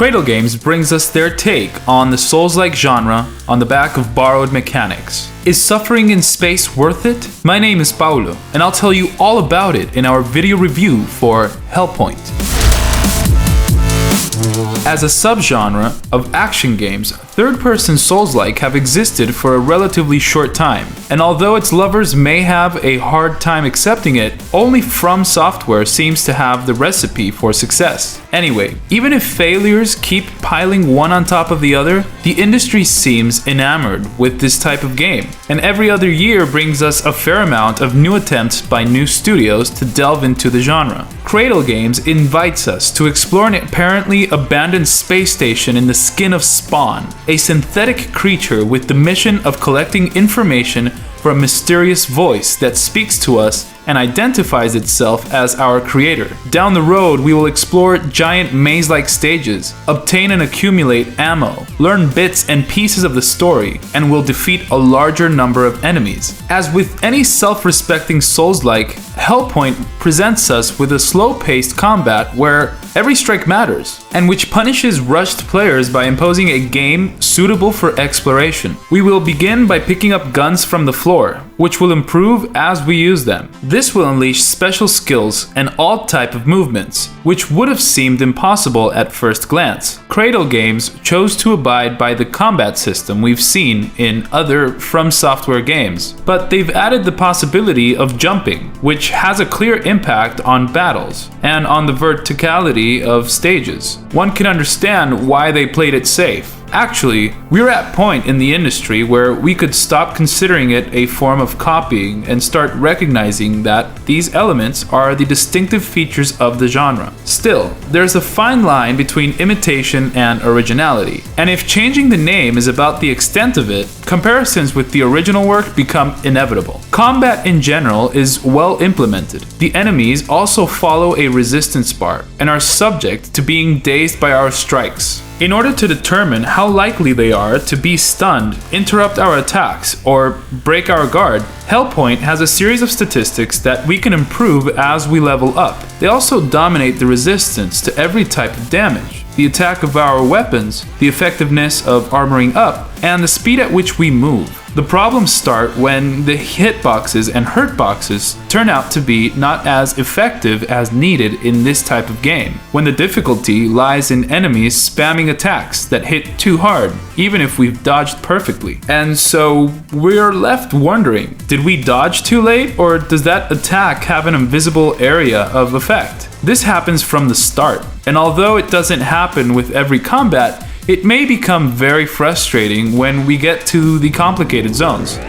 Cradle Games brings us their take on the Souls-like genre on the back of borrowed mechanics. Is suffering in space worth it? My name is Paulo, and I'll tell you all about it in our video review for Hellpoint. As a subgenre of action games, third-person Souls-like have existed for a relatively short time, and although its lovers may have a hard time accepting it, only From Software seems to have the recipe for success. Anyway, even if failures keep piling one on top of the other, the industry seems enamored with this type of game, and every other year brings us a fair amount of new attempts by new studios to delve into the genre. Cradle Games invites us to explore an apparently abandoned space station in the skin of Spawn, a synthetic creature with the mission of collecting information for a mysterious voice that speaks to us and identifies itself as our creator. Down the road, we will explore giant maze-like stages, obtain and accumulate ammo, learn bits and pieces of the story, and will defeat a larger number of enemies. As with any self-respecting Souls-like, Hellpoint presents us with a slow-paced combat where every strike matters, and which punishes rushed players by imposing a game suitable for exploration. We will begin by picking up guns from the floor, which will improve as we use them. This will unleash special skills and all type of movements, which would have seemed impossible at first glance. Cradle Games chose to abide by the combat system we've seen in other From Software games, but they've added the possibility of jumping, which has a clear impact on battles and on the verticality of stages. One can understand why they played it safe. Actually, we're at a point in the industry where we could stop considering it a form of copying and start recognizing that these elements are the distinctive features of the genre. Still, there's a fine line between imitation and originality, and if changing the name is about the extent of it, comparisons with the original work become inevitable. Combat in general is well implemented. The enemies also follow a resistance bar and are subject to being dazed by our strikes. In order to determine how likely they are to be stunned, interrupt our attacks, or break our guard, Hellpoint has a series of statistics that we can improve as we level up. They also dominate the resistance to every type of damage, the attack of our weapons, the effectiveness of armoring up, and the speed at which we move. The problems start when the hitboxes and hurtboxes turn out to be not as effective as needed in this type of game, when the difficulty lies in enemies spamming attacks that hit too hard, even if we've dodged perfectly. And so we're left wondering, did we dodge too late, or does that attack have an invisible area of effect? This happens from the start, and although it doesn't happen with every combat, it may become very frustrating when we get to the complicated zones.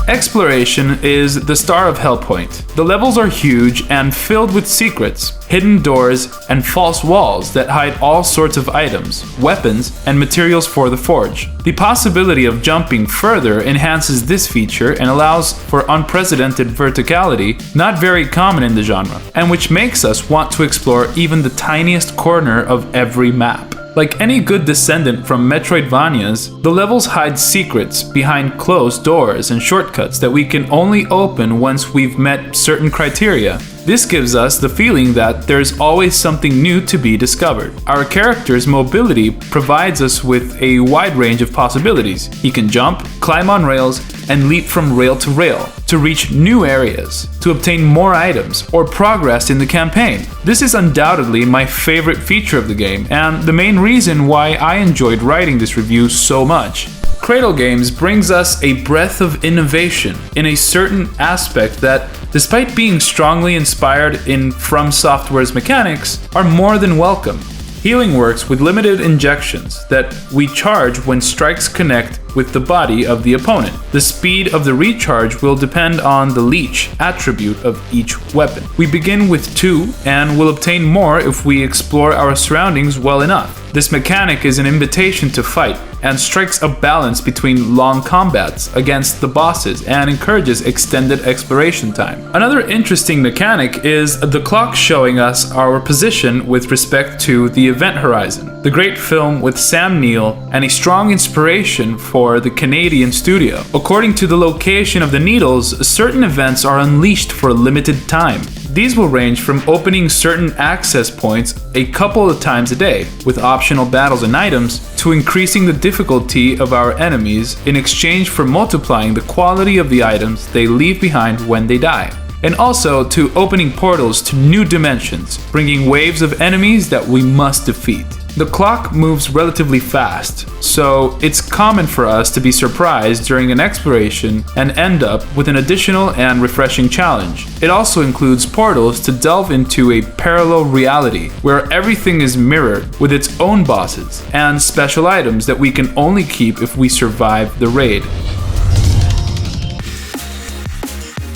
Exploration is the star of Hellpoint. The levels are huge and filled with secrets, hidden doors, and false walls that hide all sorts of items, weapons, and materials for the forge. The possibility of jumping further enhances this feature and allows for unprecedented verticality, not very common in the genre, and which makes us want to explore even the tiniest corner of every map. Like any good descendant from Metroidvanias, the levels hide secrets behind closed doors and shortcuts that we can only open once we've met certain criteria. This gives us the feeling that there's always something new to be discovered. Our character's mobility provides us with a wide range of possibilities. He can jump, climb on rails, and leap from rail to reach new areas, to obtain more items, or progress in the campaign. This is undoubtedly my favorite feature of the game, and the main reason why I enjoyed writing this review so much. Cradle Games brings us a breath of innovation in a certain aspect that, despite being strongly inspired in From Software's mechanics, are more than welcome. Healing works with limited injections that we charge when strikes connect with the body of the opponent. The speed of the recharge will depend on the leech attribute of each weapon. We begin with 2 and will obtain more if we explore our surroundings well enough. This mechanic is an invitation to fight and strikes a balance between long combats against the bosses and encourages extended exploration time. Another interesting mechanic is the clock showing us our position with respect to the event horizon. The great film with Sam Neill and a strong inspiration for the Canadian studio. According to the location of the needles, certain events are unleashed for a limited time. These will range from opening certain access points a couple of times a day, with optional battles and items, to increasing the difficulty of our enemies in exchange for multiplying the quality of the items they leave behind when they die. And also to opening portals to new dimensions, bringing waves of enemies that we must defeat. The clock moves relatively fast, so it's common for us to be surprised during an exploration and end up with an additional and refreshing challenge. It also includes portals to delve into a parallel reality, where everything is mirrored with its own bosses, and special items that we can only keep if we survive the raid.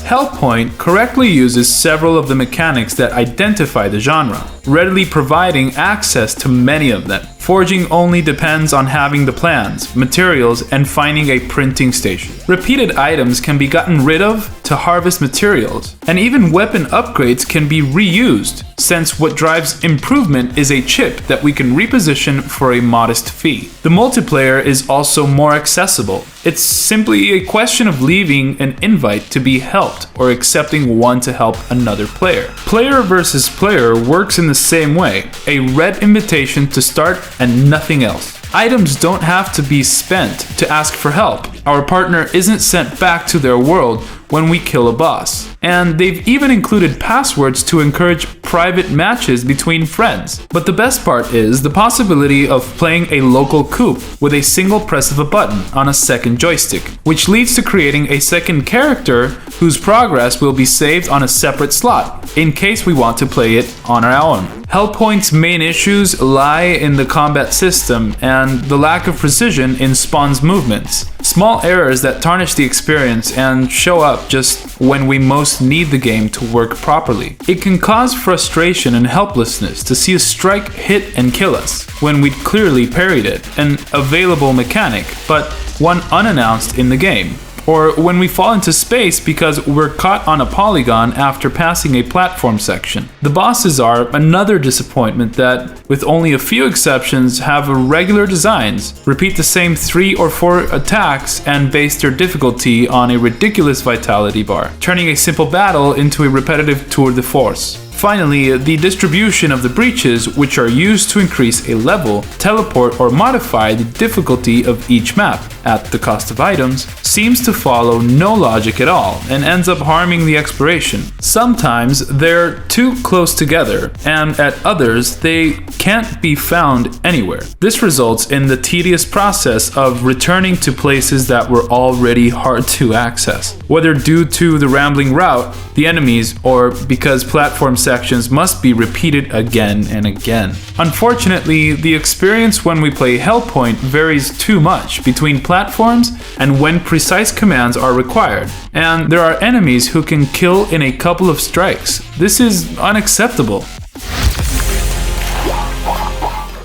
Hellpoint correctly uses several of the mechanics that identify the genre, readily providing access to many of them. Forging only depends on having the plans, materials, and finding a printing station. Repeated items can be gotten rid of to harvest materials, and even weapon upgrades can be reused, since what drives improvement is a chip that we can reposition for a modest fee. The multiplayer is also more accessible. It's simply a question of leaving an invite to be helped or accepting one to help another player. Player versus player works in the same way, a red invitation to start and nothing else. Items don't have to be spent to ask for help. Our partner isn't sent back to their world when we kill a boss. And they've even included passwords to encourage private matches between friends. But the best part is the possibility of playing a local coup with a single press of a button on a second joystick, which leads to creating a second character whose progress will be saved on a separate slot, in case we want to play it on our own. Hellpoint's main issues lie in the combat system and the lack of precision in Spawn's movements. Small errors that tarnish the experience and show up just when we most need the game to work properly. It can cause frustration and helplessness to see a strike hit and kill us when we'd clearly parried it, an available mechanic, but one unannounced in the game. Or when we fall into space because we're caught on a polygon after passing a platform section. The bosses are another disappointment that, with only a few exceptions, have regular designs, repeat the same 3 or 4 attacks, and base their difficulty on a ridiculous vitality bar, turning a simple battle into a repetitive tour de force. Finally, the distribution of the breaches, which are used to increase a level, teleport, or modify the difficulty of each map at the cost of items, seems to follow no logic at all and ends up harming the exploration. Sometimes they're too close together, and at others they can't be found anywhere. This results in the tedious process of returning to places that were already hard to access, whether due to the rambling route, the enemies, or because platform sections must be repeated again and again. Unfortunately, the experience when we play Hellpoint varies too much between platforms and when precise commands are required, and there are enemies who can kill in a couple of strikes. This is unacceptable.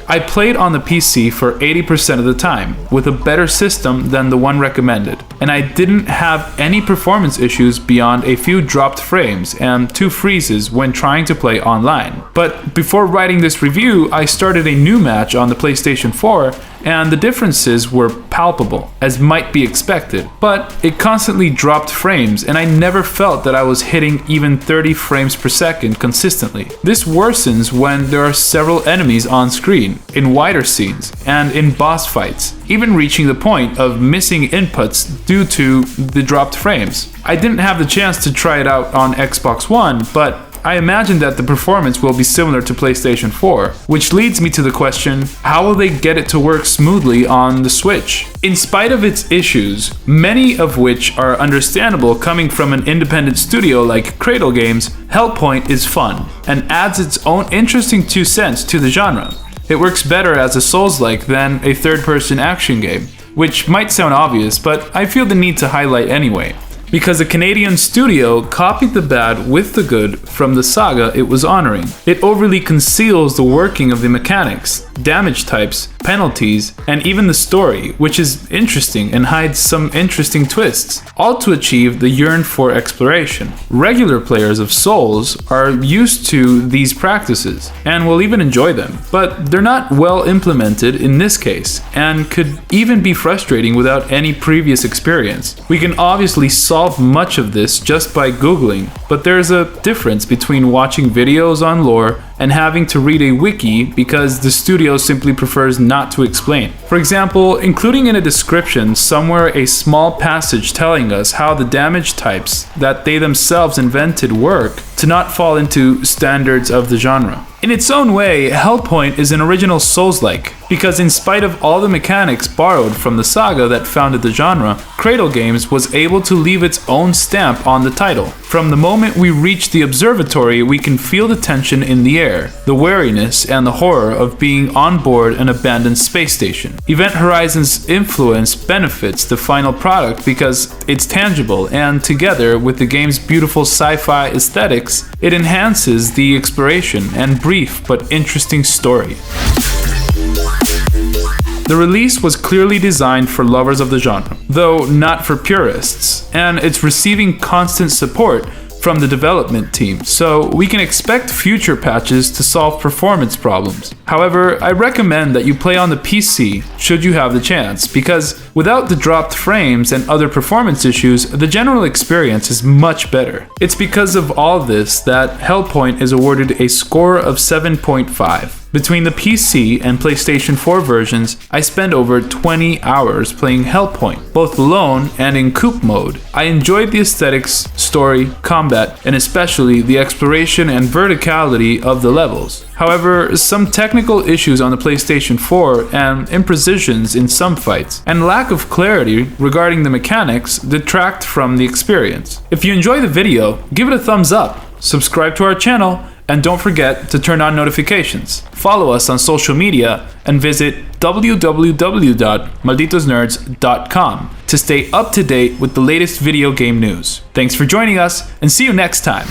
I played on the PC for 80% of the time, with a better system than the one recommended, and I didn't have any performance issues beyond a few dropped frames and 2 freezes when trying to play online. But before writing this review, I started a new match on the PlayStation 4, and the differences were palpable, as might be expected, but it constantly dropped frames and I never felt that I was hitting even 30 frames per second consistently. This worsens when there are several enemies on screen, in wider scenes, and in boss fights, even reaching the point of missing inputs due to the dropped frames. I didn't have the chance to try it out on Xbox One, but I imagine that the performance will be similar to PlayStation 4, which leads me to the question, how will they get it to work smoothly on the Switch? In spite of its issues, many of which are understandable coming from an independent studio like Cradle Games, Hellpoint is fun, and adds its own interesting 2 cents to the genre. It works better as a Souls-like than a third-person action game, which might sound obvious, but I feel the need to highlight anyway. Because a Canadian studio copied the bad with the good from the saga it was honoring. It overly conceals the working of the mechanics, damage types, penalties, and even the story, which is interesting and hides some interesting twists, all to achieve the yearn for exploration. Regular players of Souls are used to these practices and will even enjoy them, but they're not well implemented in this case and could even be frustrating without any previous experience. We can obviously solve much of this just by Googling, but there's a difference between watching videos on lore and having to read a wiki because the studio simply prefers not to explain. For example, including in a description somewhere a small passage telling us how the damage types that they themselves invented work to not fall into standards of the genre. In its own way, Hellpoint is an original Souls-like, because in spite of all the mechanics borrowed from the saga that founded the genre, Cradle Games was able to leave its own stamp on the title. From the moment we reach the observatory, we can feel the tension in the air, the wariness and the horror of being on board an abandoned space station. Event Horizon's influence benefits the final product because it's tangible, and together with the game's beautiful sci-fi aesthetics, it enhances the exploration and brief but interesting story. The release was clearly designed for lovers of the genre, though not for purists, and it's receiving constant support from the development team, so we can expect future patches to solve performance problems. However, I recommend that you play on the PC should you have the chance, because without the dropped frames and other performance issues, the general experience is much better. It's because of all this that Hellpoint is awarded a score of 7.5. Between the PC and PlayStation 4 versions, I spent over 20 hours playing Hellpoint, both alone and in coupe mode. I enjoyed the aesthetics, story, combat, and especially the exploration and verticality of the levels. However, some technical issues on the PlayStation 4 and imprecisions in some fights, and lack of clarity regarding the mechanics detract from the experience. If you enjoy the video, give it a thumbs up, subscribe to our channel, and don't forget to turn on notifications. Follow us on social media and visit www.malditosnerds.com to stay up to date with the latest video game news. Thanks for joining us, and see you next time.